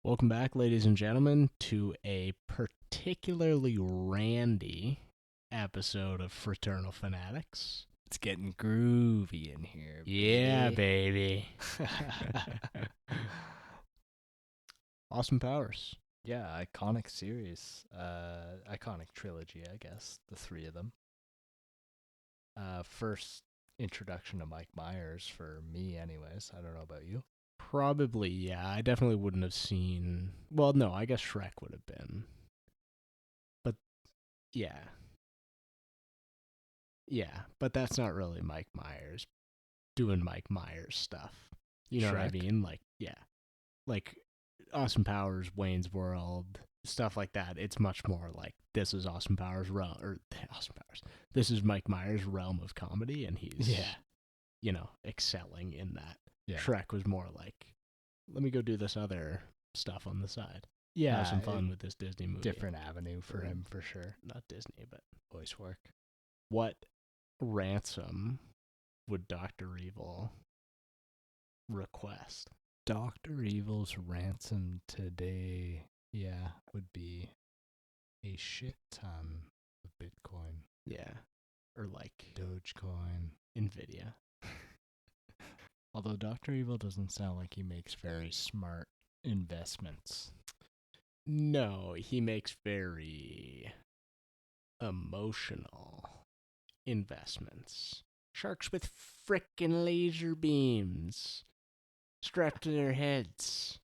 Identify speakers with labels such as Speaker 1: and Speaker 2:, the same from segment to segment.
Speaker 1: Welcome back, ladies and gentlemen, to a particularly randy episode of Fraternal Fanatics.
Speaker 2: It's getting groovy in here.
Speaker 1: Yeah, baby. Austin Powers.
Speaker 2: Yeah, iconic series. Iconic trilogy, I guess. The three of them. First introduction to Mike Myers for me, anyways. I don't know about you.
Speaker 1: Probably, yeah. I definitely wouldn't have seen. Well, no, I guess Shrek would have been. But, yeah. Yeah, but that's not really Mike Myers doing Mike Myers stuff. You know what I
Speaker 2: Shrek?
Speaker 1: mean? Like, yeah. Like Austin Powers, Wayne's World, stuff like that. It's much more like this is Austin Powers' realm, or Austin Powers. This is Mike Myers' realm of comedy, and he's, excelling in that.
Speaker 2: Yeah.
Speaker 1: Shrek was more like, let me go do this other stuff on the side.
Speaker 2: Yeah.
Speaker 1: Have some fun with this Disney movie.
Speaker 2: Different avenue for him, for sure.
Speaker 1: Not Disney, but
Speaker 2: Voice work.
Speaker 1: what ransom would Dr. Evil request?
Speaker 2: Dr. Evil's ransom today, would be a shit ton of Bitcoin.
Speaker 1: Yeah. Or like
Speaker 2: Dogecoin.
Speaker 1: Nvidia.
Speaker 2: Although Dr. Evil doesn't sound like he makes very smart investments.
Speaker 1: No, he makes very emotional investments. Sharks with frickin' laser beams strapped to their heads.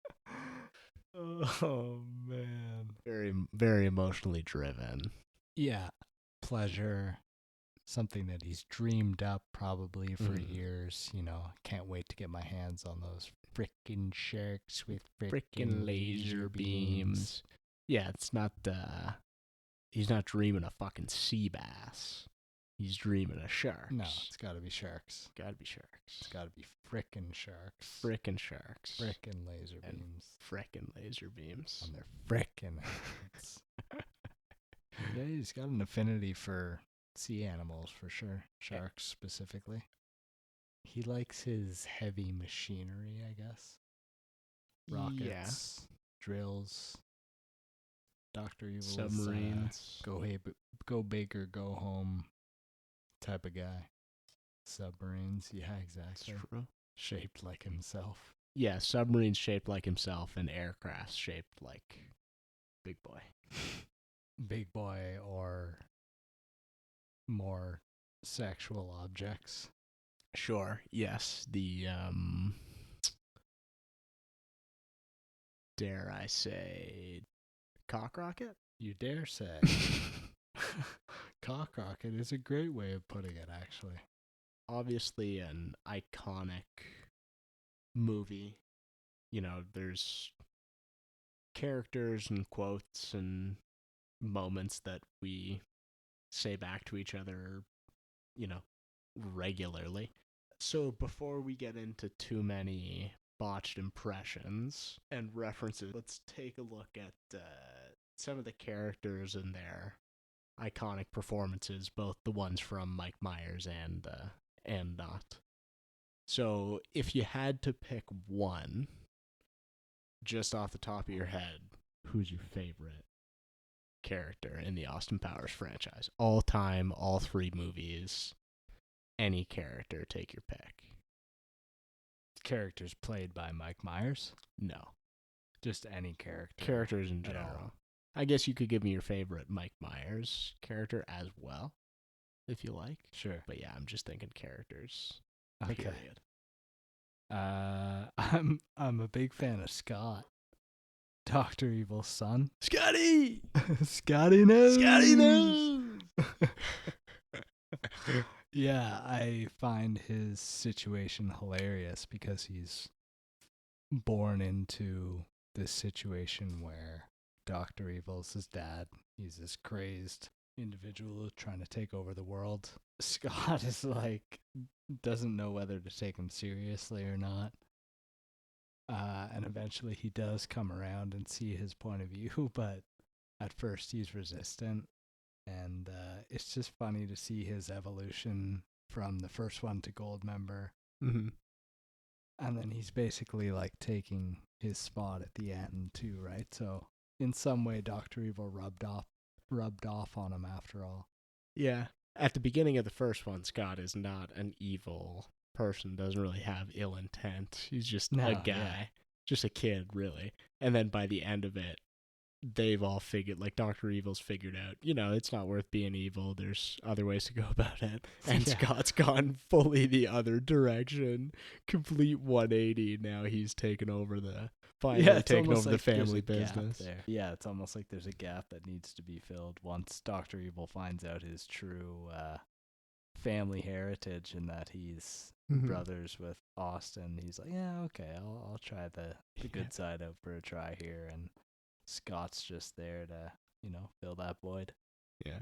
Speaker 2: Oh, man.
Speaker 1: Very, very emotionally driven.
Speaker 2: Yeah. Pleasure. Something that he's dreamed up probably for years. Can't wait to get my hands on those frickin' sharks with frickin' laser beams.
Speaker 1: Yeah, it's not, he's not dreaming of fucking sea bass. He's dreaming of sharks.
Speaker 2: No, it's gotta be sharks.
Speaker 1: Gotta be sharks.
Speaker 2: It's gotta be frickin' sharks.
Speaker 1: Frickin' sharks.
Speaker 2: Frickin' laser beams.
Speaker 1: Frickin' laser beams.
Speaker 2: On their frickin' heads. Yeah, he's got an affinity for sea animals for sure. Sharks specifically. He likes his heavy machinery, I guess. Rockets, drills, Dr. Evil,
Speaker 1: submarines.
Speaker 2: Go big or go home type of guy. Submarines, yeah, exactly.
Speaker 1: That's true.
Speaker 2: Shaped like himself.
Speaker 1: Yeah, submarines shaped like himself and aircraft shaped like Big Boy.
Speaker 2: Big Boy or more sexual objects.
Speaker 1: Sure, yes. The, dare I say, cock rocket?
Speaker 2: You dare say. Cock rocket is a great way of putting it, actually.
Speaker 1: Obviously an iconic movie. There's characters and quotes and moments that we say back to each other, regularly. So before we get into too many botched impressions and references, let's take a look at some of the characters and their iconic performances, both the ones from Mike Myers and not. So if you had to pick one, just off the top of your head, who's your favorite character in the Austin Powers franchise? All time, all three movies, any character, take your pick.
Speaker 2: Characters played by Mike Myers?
Speaker 1: No.
Speaker 2: Just any character.
Speaker 1: Characters in general. I guess you could give me your favorite Mike Myers character as well, if you like.
Speaker 2: Sure.
Speaker 1: But yeah, I'm just thinking characters.
Speaker 2: Okay.
Speaker 1: Period.
Speaker 2: I'm a big fan of Scott. Dr. Evil's son.
Speaker 1: Scotty!
Speaker 2: Scotty knows!
Speaker 1: Scotty knows!
Speaker 2: Yeah, I find his situation hilarious because he's born into this situation where Dr. Evil's his dad. He's this crazed individual trying to take over the world. Scott is like, doesn't know whether to take him seriously or not. And eventually he does come around and see his point of view, but at first he's resistant. And it's just funny to see his evolution from the first one to gold member.
Speaker 1: Mm-hmm.
Speaker 2: And then he's basically like taking his spot at the end too, right? So in some way, Doctor Evil rubbed off on him after all.
Speaker 1: Yeah. At the beginning of the first one, Scott is not an evil person, doesn't really have ill intent. He's just a guy, just a kid, really. And then by the end of it, they've all figured, like Dr. Evil's figured out, it's not worth being evil. There's other ways to go about it. And Scott's gone fully the other direction, complete 180. Now he's taken over taken over the family business.
Speaker 2: Yeah, it's almost like there's a gap that needs to be filled once Dr. Evil finds out his true family heritage and that he's brothers with Austin. He's like, yeah, okay, I'll try the good side out for a try here, and Scott's just there to, fill that void.
Speaker 1: Yeah.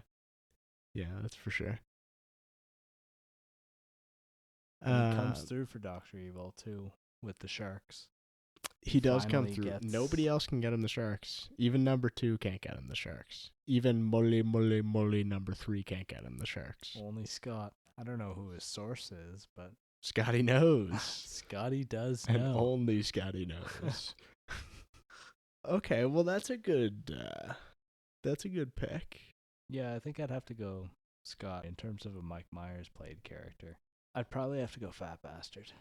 Speaker 1: Yeah, that's for sure.
Speaker 2: He comes through for Dr. Evil, too, with the sharks.
Speaker 1: He does come through. Nobody else can get him the sharks. Even number 2 can't get him the sharks. Even Molly number 3 can't get him the sharks.
Speaker 2: Only Scott. I don't know who his source is, but
Speaker 1: Scotty knows.
Speaker 2: Scotty does know.
Speaker 1: And only Scotty knows. Okay, well that's a good pick.
Speaker 2: Yeah, I think I'd have to go Scott in terms of a Mike Myers played character. I'd probably have to go Fat Bastard.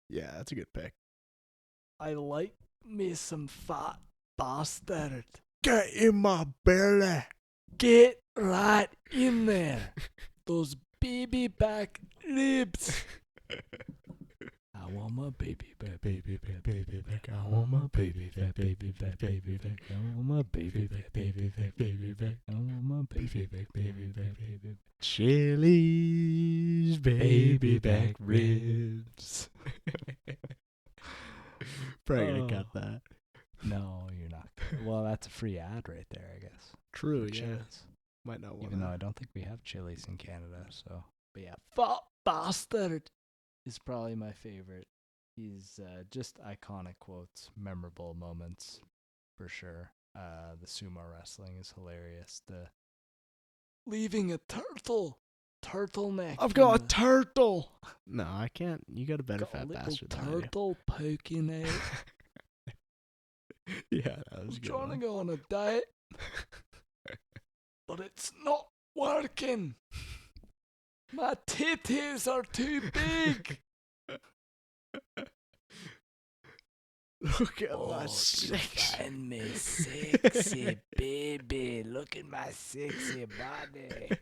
Speaker 1: Yeah, that's a good pick.
Speaker 2: I like me some Fat Bastard.
Speaker 1: Get in my belly.
Speaker 2: Get right in there. Those baby back ribs. I want my baby back, baby back, baby back. I want my baby back, baby back, baby back. I want my baby back, baby back, baby back. I want my baby back, baby back, baby back.
Speaker 1: Chili's baby back ribs. Probably gonna cut that.
Speaker 2: No, you're not. Well, that's a free ad right there, I guess.
Speaker 1: True, yeah. Chili's. Might not want.
Speaker 2: Even though I don't think we have Chili's in Canada, so. But yeah, Fat Bastard is probably my favorite. He's just iconic quotes, memorable moments, for sure. The sumo wrestling is hilarious. The leaving a turtleneck.
Speaker 1: I've got a turtle. No, I can't. You got a better Fat Bastard than I do.
Speaker 2: Turtle poking out.
Speaker 1: Yeah, that was
Speaker 2: I'm
Speaker 1: good.
Speaker 2: trying to go on a diet, but it's not working. My titties are too big.
Speaker 1: Look at my sexy.
Speaker 2: Find me sexy, baby. Look at my sexy body.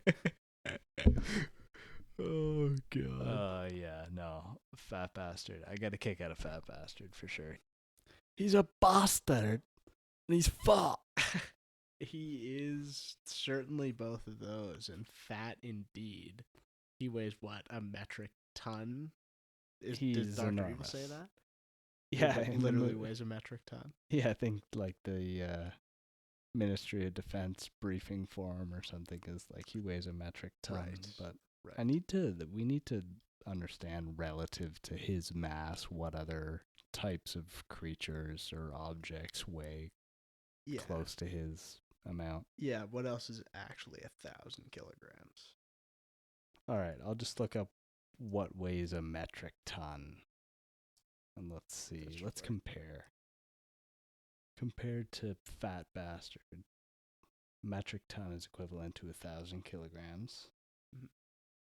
Speaker 1: Oh, God.
Speaker 2: Yeah, no. Fat Bastard. I got a kick out of Fat Bastard for sure.
Speaker 1: He's a bastard. And he's fat. He is certainly both of those, and fat indeed. He weighs what? A metric ton? Did Dr. Evil say that?
Speaker 2: Yeah,
Speaker 1: he literally weighs a metric ton.
Speaker 2: Yeah, I think like the Ministry of Defense briefing form or something is like he weighs a metric ton.
Speaker 1: Right.
Speaker 2: But
Speaker 1: right.
Speaker 2: we need to understand relative to his mass what other types of creatures or objects weigh close to his amount.
Speaker 1: Yeah, what else is actually 1,000 kilograms?
Speaker 2: All right, I'll just look up what weighs a metric ton. And let's see. Let's compare. Compared to Fat Bastard, metric ton is equivalent to 1,000 kilograms,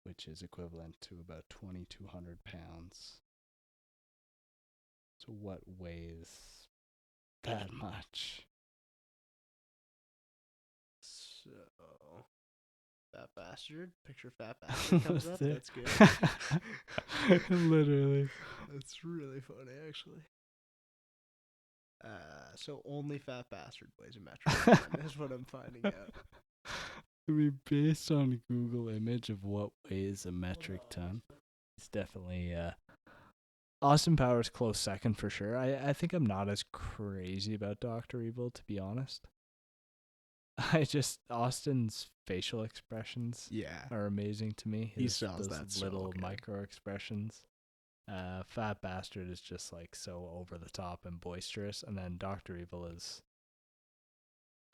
Speaker 2: which is equivalent to about 2,200 pounds. So what weighs that much?
Speaker 1: So, Fat Bastard. Picture Fat Bastard comes up. That's good.
Speaker 2: Literally.
Speaker 1: That's really funny, actually. So only Fat Bastard weighs a metric ton is what I'm finding out.
Speaker 2: I mean, based on Google image of what weighs a metric ton, it's definitely Austin Powers close second for sure. I think I'm not as crazy about Dr. Evil, to be honest. Austin's facial expressions are amazing to me.
Speaker 1: He sells that
Speaker 2: little micro expressions. Fat Bastard is just like so over the top and boisterous, and then Dr. Evil is,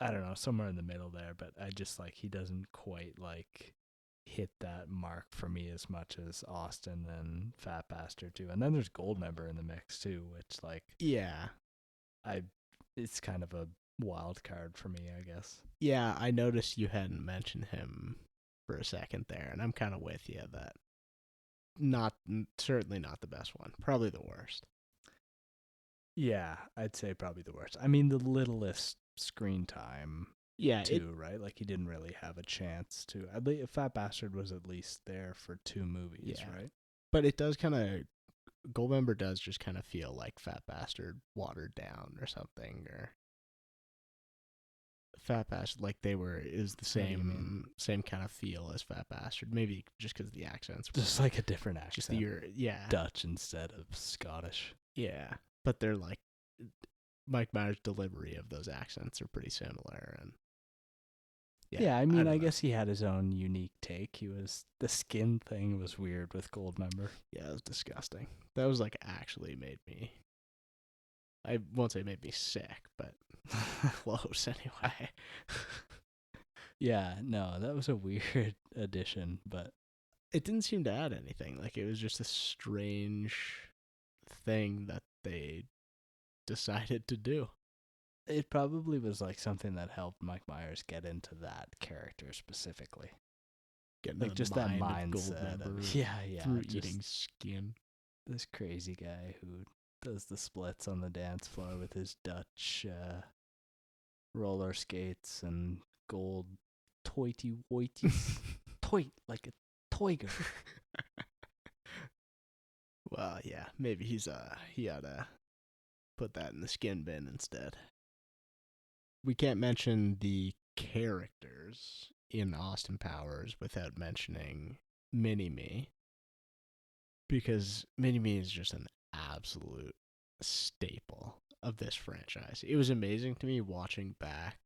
Speaker 2: I don't know, somewhere in the middle there, but I just like he doesn't quite like hit that mark for me as much as Austin and Fat Bastard do. And then there's Goldmember in the mix too, which like
Speaker 1: Yeah.
Speaker 2: it's kind of a wild card for me, I guess.
Speaker 1: Yeah, I noticed you hadn't mentioned him for a second there, and I'm kind of with you that certainly not the best one, probably the worst.
Speaker 2: Yeah, I'd say probably the worst. I mean, the littlest screen time
Speaker 1: Yeah,
Speaker 2: too, right? Like he didn't really have a chance to. At least Fat Bastard was at least there for 2 movies,
Speaker 1: Yeah.
Speaker 2: right?
Speaker 1: but it does kind of Goldmember does just kind of feel like Fat Bastard watered down or something, or Fat Bastard like they were is the
Speaker 2: What do you mean?
Speaker 1: same kind of feel as Fat Bastard. Maybe just because the accents,
Speaker 2: Just like a different accent.
Speaker 1: just yeah,
Speaker 2: Dutch instead of Scottish.
Speaker 1: yeah. But they're like Mike Myers' delivery of those accents are pretty similar, and
Speaker 2: Yeah, I mean,
Speaker 1: don't
Speaker 2: I
Speaker 1: know.
Speaker 2: guess he had his own unique take. The skin thing was weird with Goldmember.
Speaker 1: Yeah, it was disgusting. That was like actually made me. I won't say made me sick, but close anyway.
Speaker 2: Yeah, no, that was a weird addition, but
Speaker 1: It didn't seem to add anything. Like it was just a strange thing that they decided to do.
Speaker 2: it probably was like something that helped Mike Myers get into that character specifically.
Speaker 1: Getting
Speaker 2: Like
Speaker 1: the
Speaker 2: just that
Speaker 1: mind
Speaker 2: mindset
Speaker 1: of
Speaker 2: of yeah,
Speaker 1: through
Speaker 2: just
Speaker 1: eating skin.
Speaker 2: this crazy guy who does the splits on the dance floor with his Dutch roller skates and gold toity woities. Toy like a toiger.
Speaker 1: Well, yeah, maybe he ought to put that in the skin bin instead. We can't mention the characters in Austin Powers without mentioning Mini Me, because Mini Me is just an absolute staple of this franchise. It was amazing to me watching back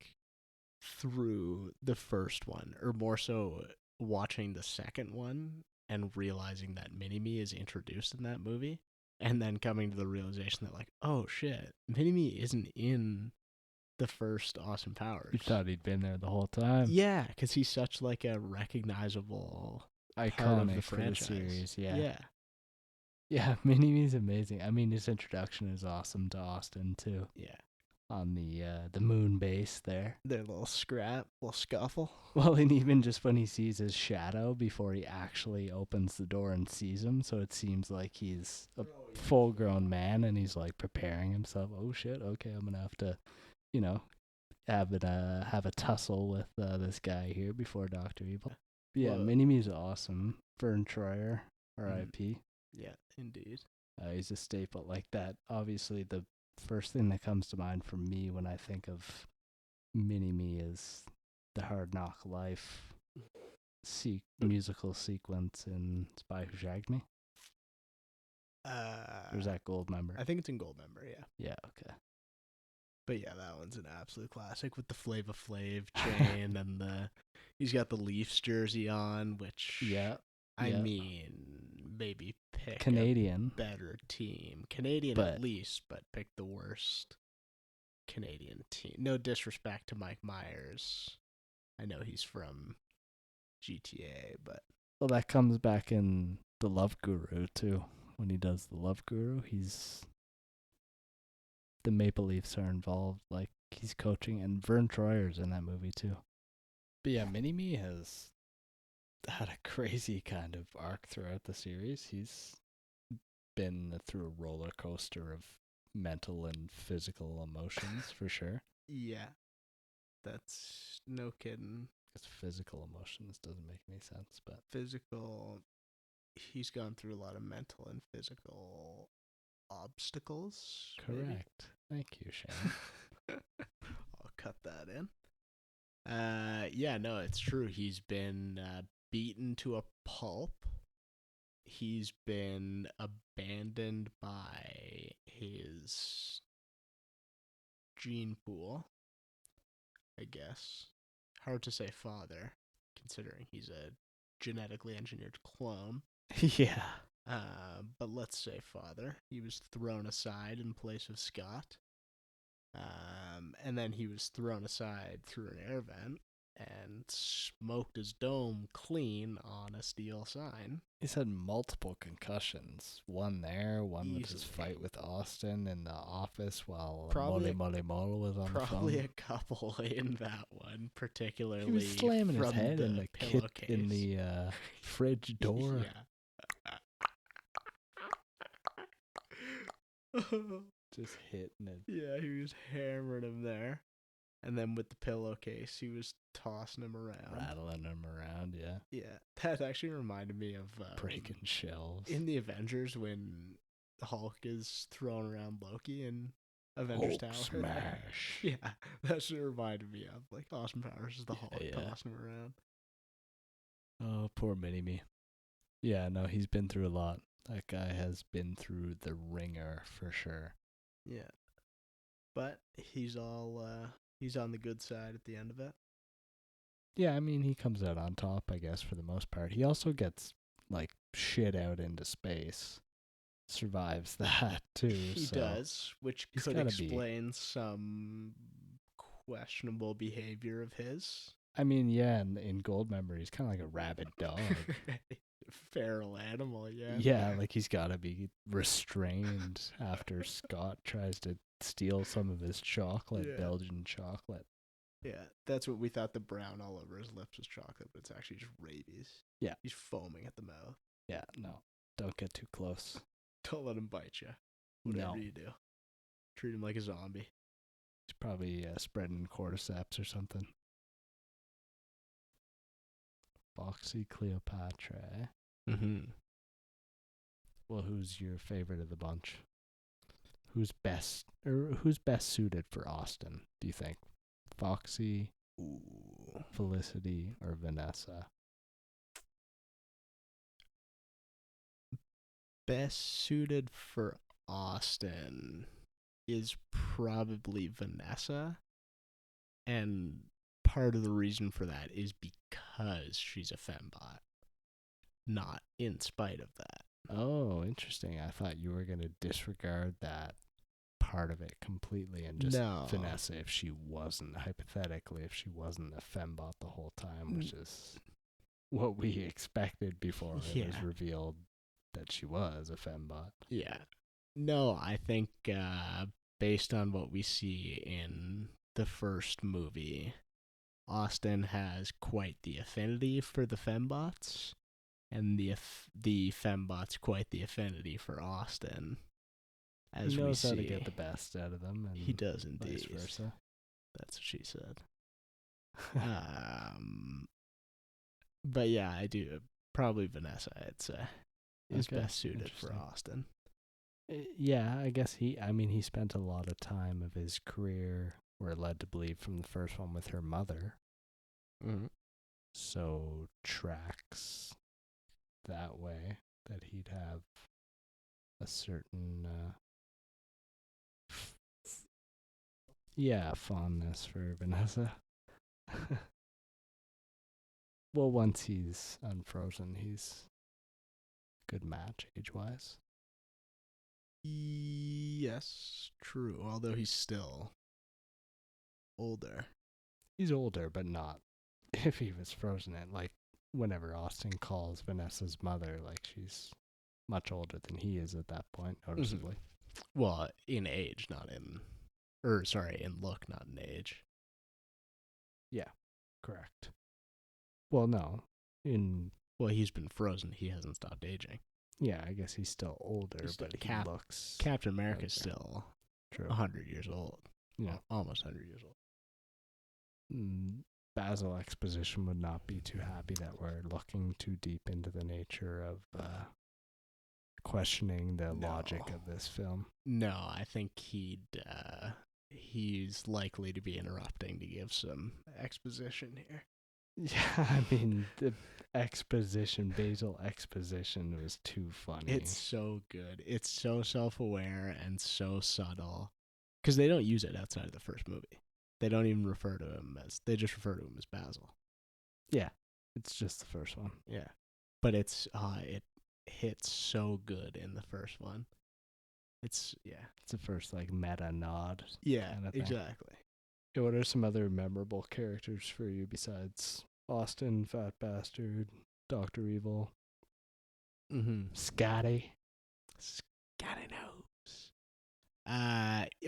Speaker 1: through the first one, or more so watching the second one and realizing that Mini Me is introduced in that movie, and then coming to the realization that like, oh shit, Mini Me isn't in the first Austin Powers.
Speaker 2: You thought he'd been there the whole time.
Speaker 1: Yeah, because he's such like a recognizable part of the
Speaker 2: Iconic for the
Speaker 1: franchise.
Speaker 2: series, yeah.
Speaker 1: Yeah.
Speaker 2: Yeah, Mini Me's amazing. I mean, his introduction is awesome to Austin too.
Speaker 1: Yeah.
Speaker 2: On the moon base there.
Speaker 1: Their little scrap, little scuffle.
Speaker 2: Well, and even just when he sees his shadow before he actually opens the door and sees him, so it seems like he's a full-grown man and he's like preparing himself. Oh shit! Okay, I'm gonna have to, have a tussle with this guy here before Dr. Evil. But yeah, Mini Me's awesome. Vern Troyer, R.I.P.
Speaker 1: Yeah, indeed.
Speaker 2: He's a staple like that. Obviously, the first thing that comes to mind for me when I think of Mini Me is the Hard Knock Life musical sequence in Spy Who Shagged Me. Or is that Goldmember?
Speaker 1: I think it's in Goldmember, yeah.
Speaker 2: Yeah, okay.
Speaker 1: But yeah, that one's an absolute classic with the Flava Flav chain and he's got the Leafs jersey on, which I mean, maybe pick
Speaker 2: Canadian
Speaker 1: a better team. Canadian at least, but pick the worst Canadian team. No disrespect to Mike Myers. I know he's from GTA, but
Speaker 2: well, that comes back in The Love Guru too. When he does The Love Guru, the Maple Leafs are involved, like he's coaching, and Vern Troyer's in that movie too. But yeah, Mini Me has had a crazy kind of arc throughout the series. He's been through a roller coaster of mental and physical emotions for sure.
Speaker 1: Yeah, that's no kidding.
Speaker 2: Because physical emotions doesn't make any sense, but
Speaker 1: physical, he's gone through a lot of mental and physical obstacles.
Speaker 2: Correct. Maybe. Thank you, Shane.
Speaker 1: I'll cut that in. Yeah, no, it's true. He's been beaten to a pulp. He's been abandoned by his gene pool, I guess. Hard to say father, considering he's a genetically engineered clone.
Speaker 2: Yeah.
Speaker 1: But let's say father. He was thrown aside in place of Scott. And then he was thrown aside through an air vent. and smoked his dome clean on a steel sign.
Speaker 2: He's had multiple concussions. One there, one with his
Speaker 1: Easily.
Speaker 2: fight with Austin in the office while
Speaker 1: Probably
Speaker 2: Mole was on the
Speaker 1: Probably
Speaker 2: phone.
Speaker 1: a couple in that one, particularly
Speaker 2: He was slamming his
Speaker 1: from
Speaker 2: head
Speaker 1: the
Speaker 2: in the
Speaker 1: pillowcase.
Speaker 2: in the fridge door.
Speaker 1: Yeah.
Speaker 2: Just hitting it.
Speaker 1: Yeah, he was hammering him there. And then with the pillowcase, he was tossing him around.
Speaker 2: Rattling him around, yeah.
Speaker 1: Yeah, that actually reminded me of
Speaker 2: breaking shelves.
Speaker 1: in the Avengers when Hulk is throwing around Loki in Avengers
Speaker 2: Hulk
Speaker 1: Tower.
Speaker 2: smash.
Speaker 1: Yeah, that's what it reminded me of. Like, Austin Powers is the Hulk
Speaker 2: Yeah.
Speaker 1: tossing him around.
Speaker 2: Oh, poor Mini-Me. Yeah, no, he's been through a lot. That guy has been through the ringer for sure.
Speaker 1: Yeah. But he's he's on the good side at the end of it.
Speaker 2: Yeah, I mean, he comes out on top, I guess, for the most part. He also gets, like, shit out into space. Survives that, too.
Speaker 1: He does, which could explain some questionable behavior of his.
Speaker 2: I mean, yeah, in Goldmember, he's kind of like a rabid dog.
Speaker 1: Feral animal, yeah.
Speaker 2: Yeah, like he's got to be restrained after Scott tries to steal some of his chocolate,
Speaker 1: Yeah.
Speaker 2: Belgian chocolate.
Speaker 1: Yeah, that's what we thought. The brown all over his lips was chocolate, but it's actually just rabies.
Speaker 2: Yeah.
Speaker 1: He's foaming at the mouth.
Speaker 2: Yeah, no, don't get too close.
Speaker 1: Don't let him bite you. Whatever
Speaker 2: No.
Speaker 1: you do. Treat him like a zombie.
Speaker 2: He's probably spreading cordyceps or something. Foxy Cleopatra.
Speaker 1: Mm-hmm.
Speaker 2: Well, who's your favorite of the bunch? Who's best suited for Austin, do you think? Foxy, Felicity, or Vanessa?
Speaker 1: Best suited for Austin is probably Vanessa. And part of the reason for that is because she's a fembot. Not in spite of that.
Speaker 2: Oh, interesting. I thought you were going to disregard that part of it completely and just Vanessa if she wasn't, hypothetically, if she wasn't a fembot the whole time, which is what we expected before it was revealed that she was a fembot.
Speaker 1: Yeah. No, I think based on what we see in the first movie, Austin has quite the affinity for the fembots, and the fembots quite the affinity for Austin. As
Speaker 2: he knows
Speaker 1: we see,
Speaker 2: how to get the best out of them, and
Speaker 1: he does indeed.
Speaker 2: Vice versa.
Speaker 1: That's what she said. But yeah, I do probably Vanessa. I'd say is best suited for Austin.
Speaker 2: Yeah, I guess he spent a lot of time of his career, we're led to believe from the first one, with her mother.
Speaker 1: Mm-hmm.
Speaker 2: So tracks that way that he'd have a certain fondness for Vanessa. Well, once he's unfrozen, he's a good match age-wise.
Speaker 1: Yes, true. Although he's still older.
Speaker 2: He's older, but not if he was frozen in. Like, whenever Austin calls Vanessa's mother, like, she's much older than he is at that point, noticeably.
Speaker 1: Mm-hmm. Well, in age, not in... in look, not in age.
Speaker 2: Yeah, correct. Well, no.
Speaker 1: Well, he's been frozen. He hasn't stopped aging.
Speaker 2: Yeah, I guess he's still older, but he looks...
Speaker 1: Captain America's still 100 years old.
Speaker 2: Yeah.
Speaker 1: Almost 100 years old.
Speaker 2: Basil Exposition would not be too happy that we're looking too deep into the nature of questioning the logic of this film.
Speaker 1: No, I think he's likely to be interrupting to give some exposition here.
Speaker 2: Yeah, I mean, the Basil Exposition was too funny.
Speaker 1: It's so good. It's so self-aware and so subtle. Because they don't use it outside of the first movie. They don't even refer to him they just refer to him as Basil.
Speaker 2: Yeah, it's just the first one.
Speaker 1: Yeah. But it hits so good in the first one. It's the first,
Speaker 2: meta nod.
Speaker 1: Yeah,
Speaker 2: kind of thing.
Speaker 1: exactly.
Speaker 2: Yeah, what are some other memorable characters for you besides Austin, Fat Bastard, Dr. Evil,
Speaker 1: Mm-hmm.
Speaker 2: Scotty?
Speaker 1: Scotty knows.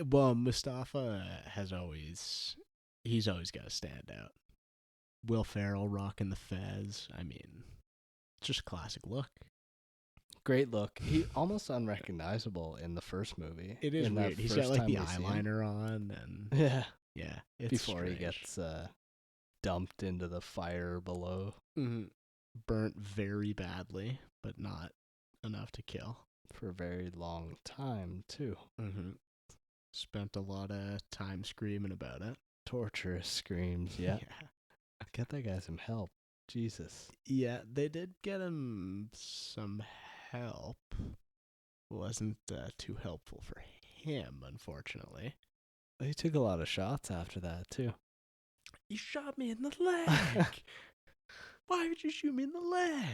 Speaker 1: Well, Mustafa he's always got to stand out. Will Ferrell rocking the fez. I mean, it's just a classic look.
Speaker 2: Great look. He almost unrecognizable in the first movie.
Speaker 1: It is
Speaker 2: in
Speaker 1: weird. He's got like the eyeliner on, and
Speaker 2: Yeah.
Speaker 1: yeah, it's
Speaker 2: Before
Speaker 1: strange.
Speaker 2: he gets dumped into the fire below.
Speaker 1: Mm-hmm. Burnt very badly, but not enough to kill.
Speaker 2: For a very long time, too.
Speaker 1: Mm-hmm. Spent a lot of time screaming about it.
Speaker 2: Torturous screams, yeah. Get that guy some help. Jesus.
Speaker 1: Yeah, they did get him some help. Wasn't too helpful for him, unfortunately.
Speaker 2: He took a lot of shots after that, too.
Speaker 1: You shot me in the leg! Why would you shoot me in the leg?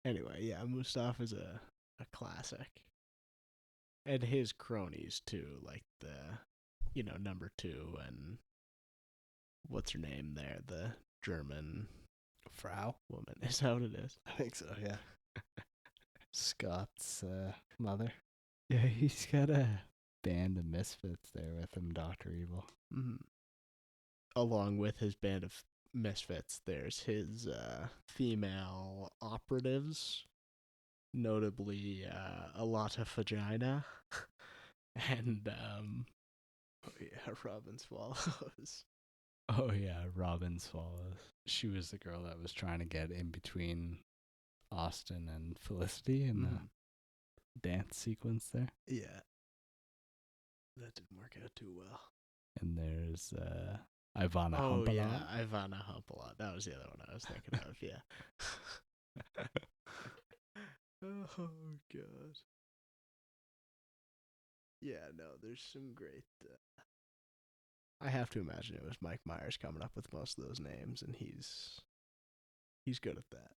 Speaker 1: Anyway, yeah, Mustafa's a classic. And his cronies, too, like number 2 and what's her name there? The German
Speaker 2: Frau
Speaker 1: woman. Is that what it is?
Speaker 2: I think so, yeah. Scott's mother. Yeah, he's got a band of misfits there with him, Dr. Evil.
Speaker 1: Mm-hmm. Along with his band of misfits, there's his female operatives, notably a lot of vagina, and Robin Swallows.
Speaker 2: Oh yeah, Robin Swallows. She was the girl that was trying to get in between Austin and Felicity in the dance sequence there.
Speaker 1: Yeah. That didn't work out too well.
Speaker 2: And there's Ivana
Speaker 1: Oh,
Speaker 2: Humpalot.
Speaker 1: yeah, Ivana Humpalot. That was the other one I was thinking of, yeah. Oh, God. Yeah, no, there's some great... I have to imagine it was Mike Myers coming up with most of those names, and he's good at that.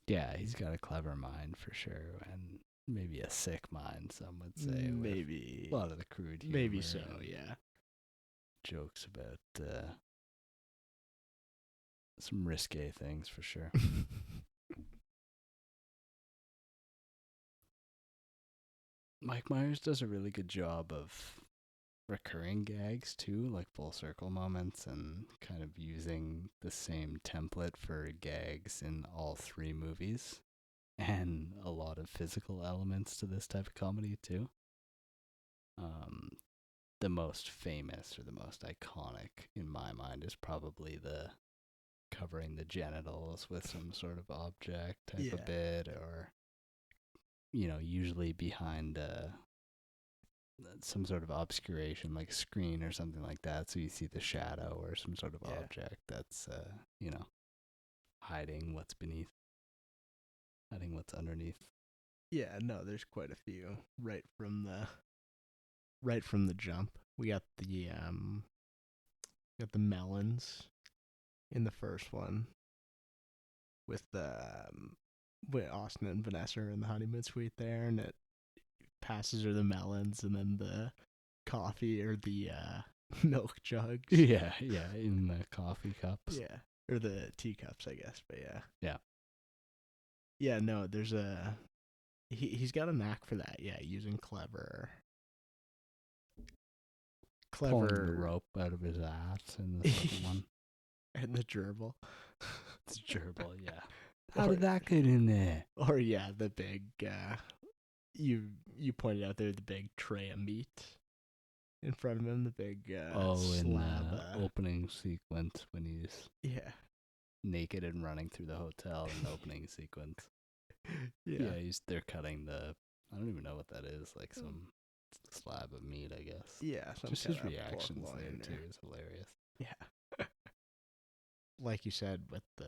Speaker 2: Yeah, he's got a clever mind for sure, and maybe a sick mind, some would say.
Speaker 1: Maybe.
Speaker 2: A lot of the crude humor.
Speaker 1: Maybe so, yeah.
Speaker 2: Jokes about some risque things for sure. Mike Myers does a really good job of recurring gags too, like full circle moments, and kind of using the same template for gags in all 3 movies, and a lot of physical elements to this type of comedy too. The most famous or the most iconic in my mind is probably the covering the genitals with some sort of object type of bit, or usually behind some sort of obscuration, like a screen or something like that, so you see the shadow or some sort of object that's hiding what's beneath, hiding what's underneath.
Speaker 1: Yeah, no, there's quite a few right from the jump. We got the melons in the first one with Austin and Vanessa are in the honeymoon suite there, and it passes her the melons and then the coffee or the milk jugs.
Speaker 2: Yeah, in the coffee cups.
Speaker 1: Yeah, or the teacups, I guess. But yeah.
Speaker 2: Yeah.
Speaker 1: Yeah, no, there's he's got a knack for that. Yeah, using clever
Speaker 2: pulling the rope out of his ass in the second one.
Speaker 1: And the gerbil.
Speaker 2: It's gerbil, yeah. How did that get in there?
Speaker 1: Or yeah, the big you pointed out there, the big tray of meat in front of him, the big slab.
Speaker 2: In the opening sequence when he's naked and running through the hotel in the opening sequence. Yeah, they're cutting I don't even know what that is, like some slab of meat, I guess.
Speaker 1: Yeah,
Speaker 2: just his reactions there too is hilarious.
Speaker 1: Yeah. Like you said, with the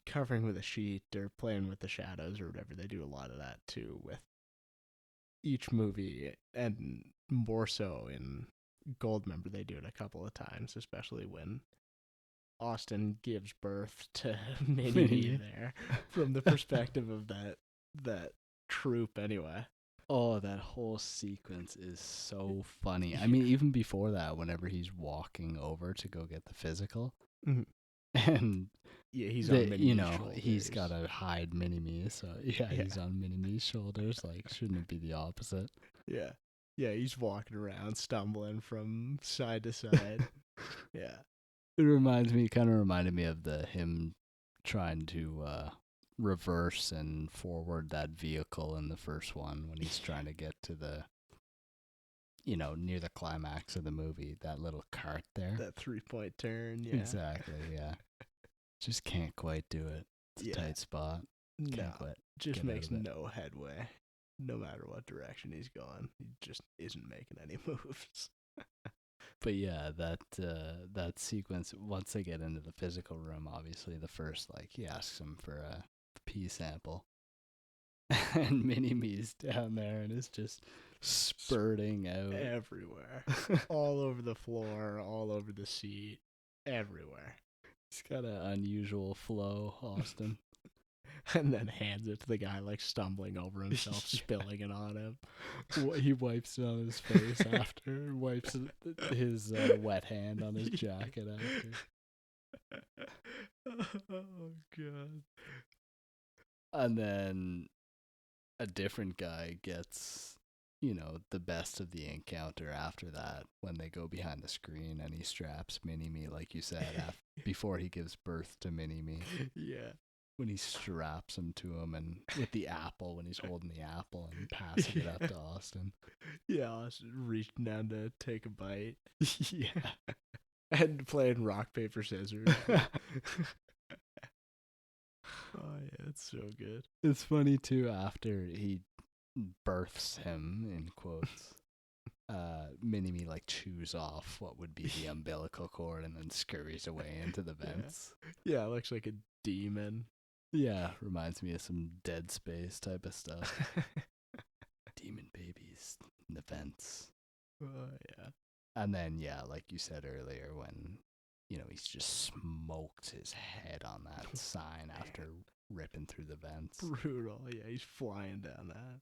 Speaker 1: covering with a sheet or playing with the shadows or whatever, they do a lot of that too with each movie, and more so in Goldmember. They do it a couple of times, especially when Austin gives birth to Minnie there, from the perspective of that troop anyway.
Speaker 2: Oh, that whole sequence is so funny. I mean, even before that, whenever he's walking over to go get the physical,
Speaker 1: Mhm.
Speaker 2: and
Speaker 1: Yeah, he's on Mini-Me's
Speaker 2: he's
Speaker 1: shoulders.
Speaker 2: got to hide Mini-Me, so yeah,
Speaker 1: Yeah.
Speaker 2: he's on Mini-Me's shoulders. Like, shouldn't it be the opposite?
Speaker 1: Yeah. Yeah, he's walking around, stumbling from side to side. Yeah.
Speaker 2: It kind of reminded me of him trying to reverse and forward that vehicle in the first one when he's trying to get to near the climax of the movie, that little cart there.
Speaker 1: That 3-point turn, yeah.
Speaker 2: Exactly, yeah. Just can't quite do it. It's a tight spot.
Speaker 1: No,
Speaker 2: Can't quite
Speaker 1: just
Speaker 2: get out
Speaker 1: makes
Speaker 2: of it.
Speaker 1: no headway. No matter what direction he's going, he just isn't making any moves.
Speaker 2: But yeah, that sequence, once they get into the physical room, obviously the first, like, he asks him for a pee sample. And Mini-Me's down there and is just spurting out.
Speaker 1: Everywhere. All over the floor, all over the seat, everywhere.
Speaker 2: He's got an unusual flow, Austin.
Speaker 1: And then hands it to the guy, like stumbling over himself, spilling it on him.
Speaker 2: He wipes it on his face after, wipes his wet hand on his jacket after.
Speaker 1: Oh, God.
Speaker 2: And then a different guy gets, the best of the encounter after that when they go behind the screen and he straps Mini-Me, like you said, before he gives birth to Mini-Me.
Speaker 1: Yeah.
Speaker 2: When he straps him to him and with the apple, when he's holding the apple and passing it up to Austin.
Speaker 1: Yeah, Austin reaching down to take a bite.
Speaker 2: Yeah.
Speaker 1: And playing rock, paper, scissors. Oh, yeah, it's so good.
Speaker 2: It's funny, too, after he births him, in quotes, Mini-Me, like, chews off what would be the umbilical cord and then scurries away into the vents.
Speaker 1: Yeah, looks like a demon.
Speaker 2: Yeah, reminds me of some Dead Space type of stuff. Demon babies in the vents.
Speaker 1: Oh, yeah.
Speaker 2: And then, yeah, like you said earlier, when, he's just smoked his head on that sign after ripping through the vents.
Speaker 1: Brutal. Yeah, he's flying down that.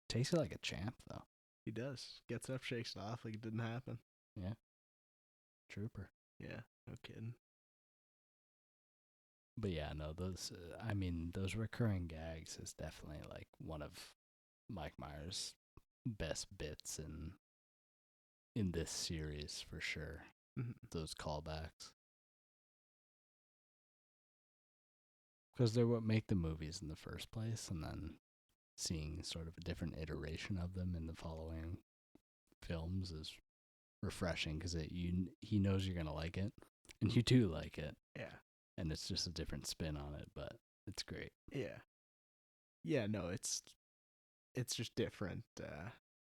Speaker 2: Tastes like a champ, though.
Speaker 1: He does. Gets up, shakes it off like it didn't happen.
Speaker 2: Yeah. Trooper.
Speaker 1: Yeah, no kidding.
Speaker 2: But yeah, no, those recurring gags is definitely like one of Mike Myers' best bits in this series for sure.
Speaker 1: Mm-hmm.
Speaker 2: Those callbacks. Because they're what make the movies in the first place, and then seeing sort of a different iteration of them in the following films is refreshing because he knows you're gonna like it, and you do like it.
Speaker 1: Yeah.
Speaker 2: And it's just a different spin on it, but it's great.
Speaker 1: Yeah. Yeah, no, it's just different.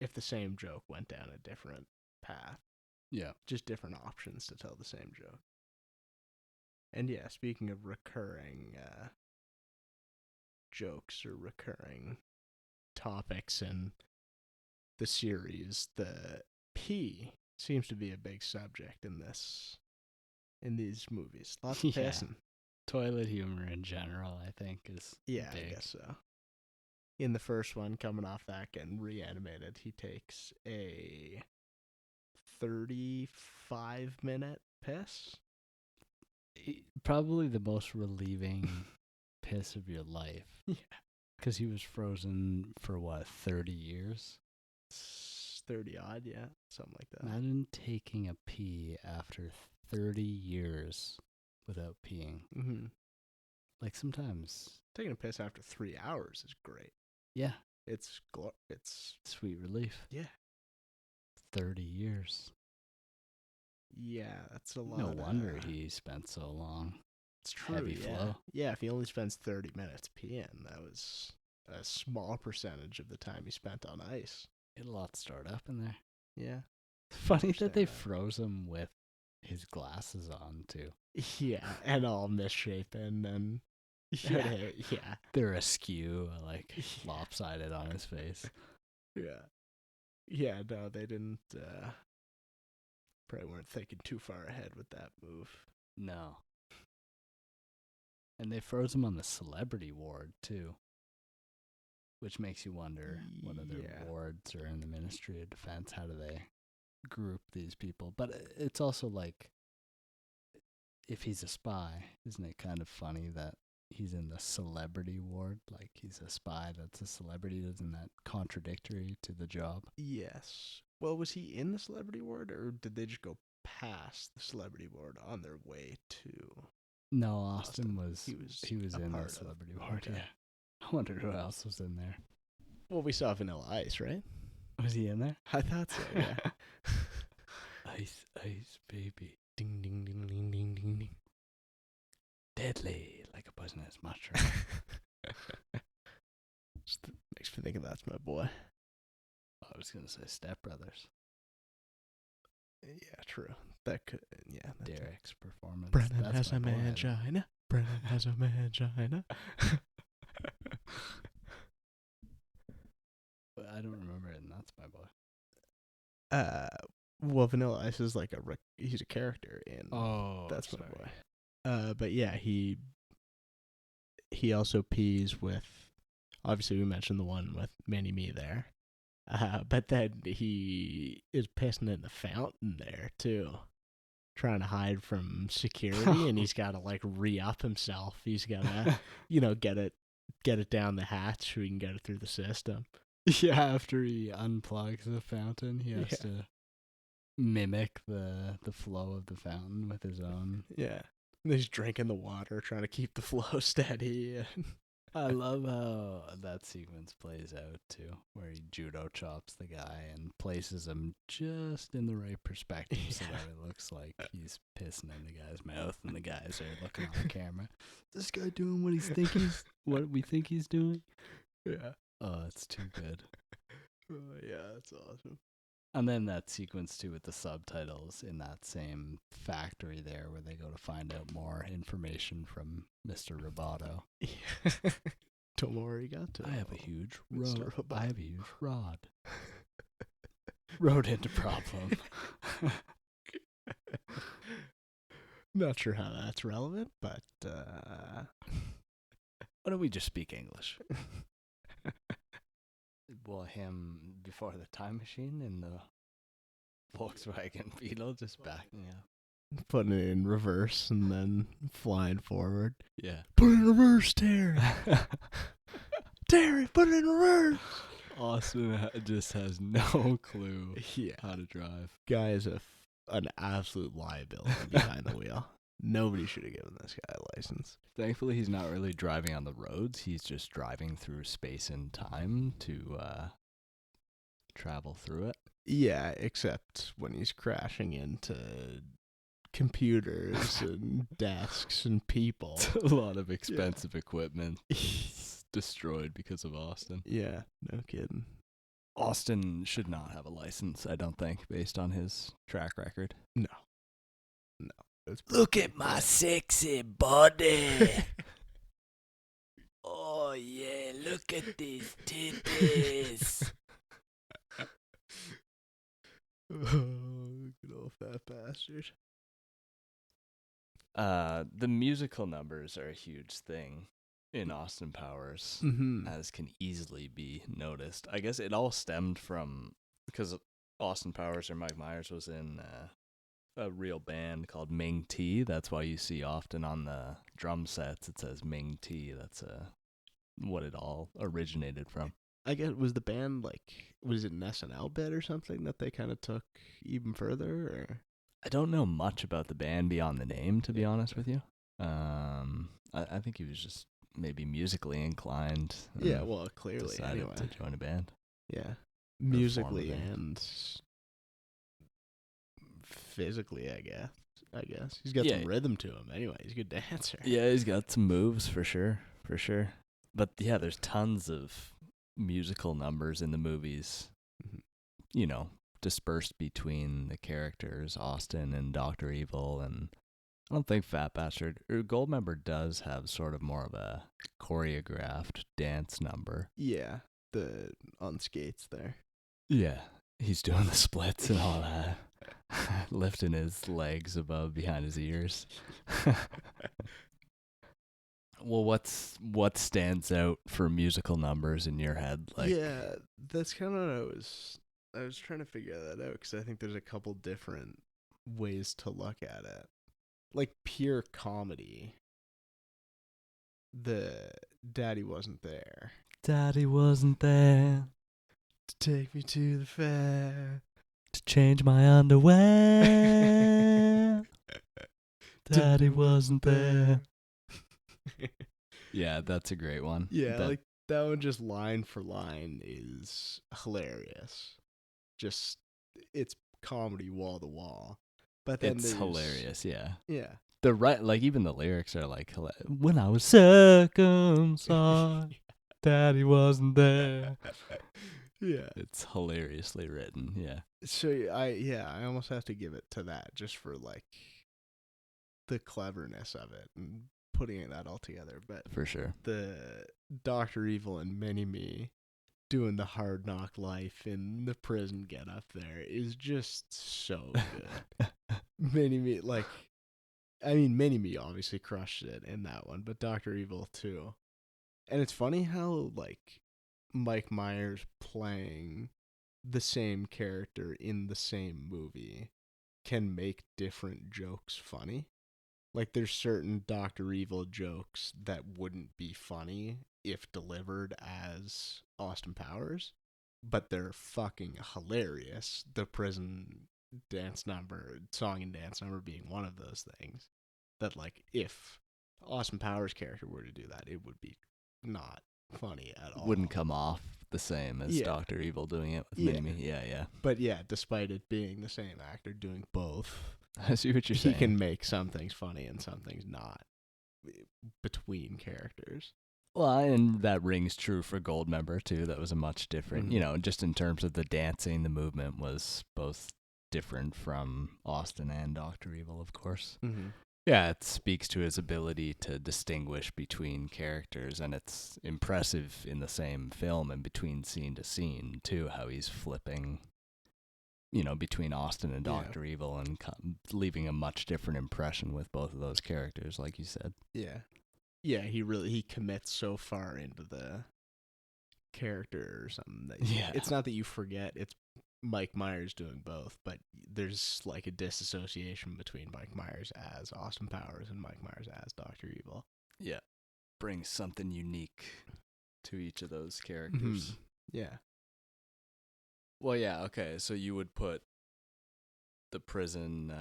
Speaker 1: If the same joke went down a different path.
Speaker 2: Yeah.
Speaker 1: Just different options to tell the same joke. And yeah, speaking of recurring jokes or recurring topics in the series, the pee seems to be a big subject in these movies. Lots of pissing.
Speaker 2: Toilet humor in general, I think, is big.
Speaker 1: I guess so. In the first one, coming off that, getting reanimated, he takes a 35-minute piss.
Speaker 2: Probably the most relieving piss of your life.
Speaker 1: Yeah.
Speaker 2: Because he was frozen for, 30 years?
Speaker 1: 30 odd, yeah. Something like that.
Speaker 2: Imagine taking a pee after 30 years without peeing.
Speaker 1: Mm-hmm.
Speaker 2: Like, sometimes
Speaker 1: Taking a piss after 3 hours is great.
Speaker 2: Yeah.
Speaker 1: It's
Speaker 2: sweet relief.
Speaker 1: Yeah.
Speaker 2: 30 years.
Speaker 1: Yeah, that's a lot.
Speaker 2: No wonder he spent so long.
Speaker 1: It's true.
Speaker 2: Heavy flow.
Speaker 1: Yeah, if he only spends 30 minutes peeing, that was a small percentage of the time he spent on ice.
Speaker 2: He had a lot stored up in there.
Speaker 1: Yeah.
Speaker 2: Funny that they froze him with his glasses on, too.
Speaker 1: Yeah, and all misshapen and... Yeah.
Speaker 2: They're askew, like lopsided on his face.
Speaker 1: Yeah. Yeah, no, they didn't... probably weren't thinking too far ahead with that move.
Speaker 2: No. And they froze him on the celebrity ward, too. which makes you wonder what other
Speaker 1: Yeah.
Speaker 2: wards are in the Ministry of Defense. How do they group these people? But it's also like, if he's a spy, isn't it kind of funny that he's in the celebrity ward? Like, he's a spy that's a celebrity. Isn't that contradictory to the job?
Speaker 1: Yes. Well, was he in the celebrity ward, or did they just go past the celebrity ward on their way to?
Speaker 2: No, Austin was he was
Speaker 1: a
Speaker 2: in the
Speaker 1: part of-
Speaker 2: celebrity ward.
Speaker 1: okay.
Speaker 2: Yeah, I wonder who else was in there.
Speaker 1: Well, we saw Vanilla Ice, right?
Speaker 2: Was he in there?
Speaker 1: I thought so. Yeah.
Speaker 2: Ice, ice, baby,
Speaker 1: Ding ding ding ding ding ding ding.
Speaker 2: deadly like a poisonous mushroom.
Speaker 1: Just makes me think of that's my boy.
Speaker 2: I was gonna say Step Brothers.
Speaker 1: Yeah, true. That could. Yeah. That
Speaker 2: Derek's performance.
Speaker 1: Brennan
Speaker 2: That's
Speaker 1: has
Speaker 2: my
Speaker 1: a
Speaker 2: boy.
Speaker 1: mangina. Brennan has a mangina.
Speaker 2: But I don't remember it, and that's my boy.
Speaker 1: Well, Vanilla Ice is like he's a character in.
Speaker 2: Oh,
Speaker 1: That's my
Speaker 2: sorry.
Speaker 1: boy. But yeah, he also pees with. Obviously, we mentioned the one with Mini Me there. But then he is pissing in the fountain there too, trying to hide from security, and he's got to like re-up himself. He's got to, get it down the hatch so he can get it through the system.
Speaker 2: Yeah, after he unplugs the fountain, he has to mimic the flow of the fountain with his own.
Speaker 1: Yeah, and he's drinking the water, trying to keep the flow steady.
Speaker 2: I love how that sequence plays out too, where he judo chops the guy and places him just in the right perspective so that it looks like he's pissing in the guy's mouth, and the guys are looking on the camera. Is this guy doing what we think he's doing?
Speaker 1: Yeah.
Speaker 2: Oh, it's too good.
Speaker 1: Yeah, that's awesome.
Speaker 2: And then that sequence too with the subtitles in that same factory there, where they go to find out more information from Mr. Roboto.
Speaker 1: Yeah. Tomorigato.
Speaker 2: I have a huge
Speaker 1: Mr.
Speaker 2: rod.
Speaker 1: Roboto.
Speaker 2: I have a huge rod. Rode into problem.
Speaker 1: Not sure how that's relevant, but
Speaker 2: Why don't we just speak English? Well, him before the time machine in the Volkswagen Beetle just backing up.
Speaker 1: putting it in reverse and then flying forward.
Speaker 2: Yeah.
Speaker 1: Put it in reverse, Terry. Terry, put it in reverse.
Speaker 2: Austin just has no clue how to drive.
Speaker 1: Guy is an absolute liability behind the wheel. Nobody should have given this guy a license.
Speaker 2: Thankfully, he's not really driving on the roads. He's just driving through space and time to travel through it.
Speaker 1: Yeah, except when he's crashing into computers and desks and people.
Speaker 2: A lot of expensive equipment destroyed because of Austin.
Speaker 1: Yeah, no kidding.
Speaker 2: Austin should not have a license, I don't think, based on his track record.
Speaker 1: No.
Speaker 2: Look at my sexy body. Oh, yeah, look at these titties.
Speaker 1: Oh, good old fat bastard.
Speaker 2: The musical numbers are a huge thing in Austin Powers,
Speaker 1: Mm-hmm.
Speaker 2: as can easily be noticed. I guess it all stemmed from, because Austin Powers or Mike Myers was in a real band called Ming T. That's why you see often on the drum sets it says Ming T. That's what it all originated from.
Speaker 1: I guess, was the band was it an SNL bit or something that they kind of took even further? Or?
Speaker 2: I don't know much about the band beyond the name, to be honest with you. I think he was just maybe musically inclined.
Speaker 1: Yeah, well, clearly,
Speaker 2: decided
Speaker 1: anyway.
Speaker 2: to join a band.
Speaker 1: Yeah, musically
Speaker 2: band.
Speaker 1: and physically, I guess. He's got some rhythm to him anyway. He's a good dancer.
Speaker 2: Yeah, he's got some moves for sure. But yeah, there's tons of musical numbers in the movies, dispersed between the characters, Austin and Dr. Evil, and I don't think Fat Bastard or Goldmember does have sort of more of a choreographed dance number.
Speaker 1: Yeah, on skates there.
Speaker 2: Yeah, he's doing the splits and all that. Lifting his legs above behind his ears. Well, what stands out for musical numbers in your head? Like,
Speaker 1: yeah, that's kind of what I was trying to figure that out because I think there's a couple different ways to look at it. Like pure comedy, the Daddy wasn't there
Speaker 2: Daddy wasn't there
Speaker 1: to take me to the fair.
Speaker 2: to change my underwear. Daddy wasn't there. Yeah, that's a great one.
Speaker 1: Yeah, like that one just line for line is hilarious. Just it's comedy wall to wall. But then
Speaker 2: it's hilarious, yeah.
Speaker 1: Yeah.
Speaker 2: The right, like even the lyrics are like, when I was circumcised, Daddy wasn't there.
Speaker 1: Yeah.
Speaker 2: It's hilariously written, yeah.
Speaker 1: So I almost have to give it to that just for like the cleverness of it and putting that all together. But
Speaker 2: for sure,
Speaker 1: the Dr. Evil and Mini-Me doing the hard knock life in the prison get up there is just so good. Mini-Me, like, I mean, Mini-Me obviously crushed it in that one, but Dr. Evil too. And it's funny how, like, Mike Myers playing the same character in the same movie can make different jokes funny. Like, there's certain Dr. Evil jokes that wouldn't be funny if delivered as Austin Powers, but they're fucking hilarious. The prison song and dance number being one of those things that, like, if Austin Powers' character were to do that, it would be not funny at all.
Speaker 2: Wouldn't come off the same as Dr. Evil doing it with Mini-Me. Yeah.
Speaker 1: But yeah, despite it being the same actor doing both,
Speaker 2: I see what you're saying.
Speaker 1: He can make some things funny and some things not between characters.
Speaker 2: Well, and that rings true for Goldmember too. That was a much different, just in terms of the dancing, the movement was both different from Austin and Dr. Evil, of course.
Speaker 1: Mm-hmm.
Speaker 2: Yeah, it speaks to his ability to distinguish between characters, and it's impressive in the same film and between scene to scene, too, how he's flipping, between Austin and Dr. Evil and leaving a much different impression with both of those characters, like you said.
Speaker 1: Yeah. Yeah, he commits so far into the character or something that it's not that you forget it's Mike Myers doing both, but there's like a disassociation between Mike Myers as Austin Powers and Mike Myers as Dr. Evil.
Speaker 2: Yeah. Brings something unique to each of those characters.
Speaker 1: Mm-hmm. Yeah.
Speaker 2: Well, yeah, okay, so you would put the prison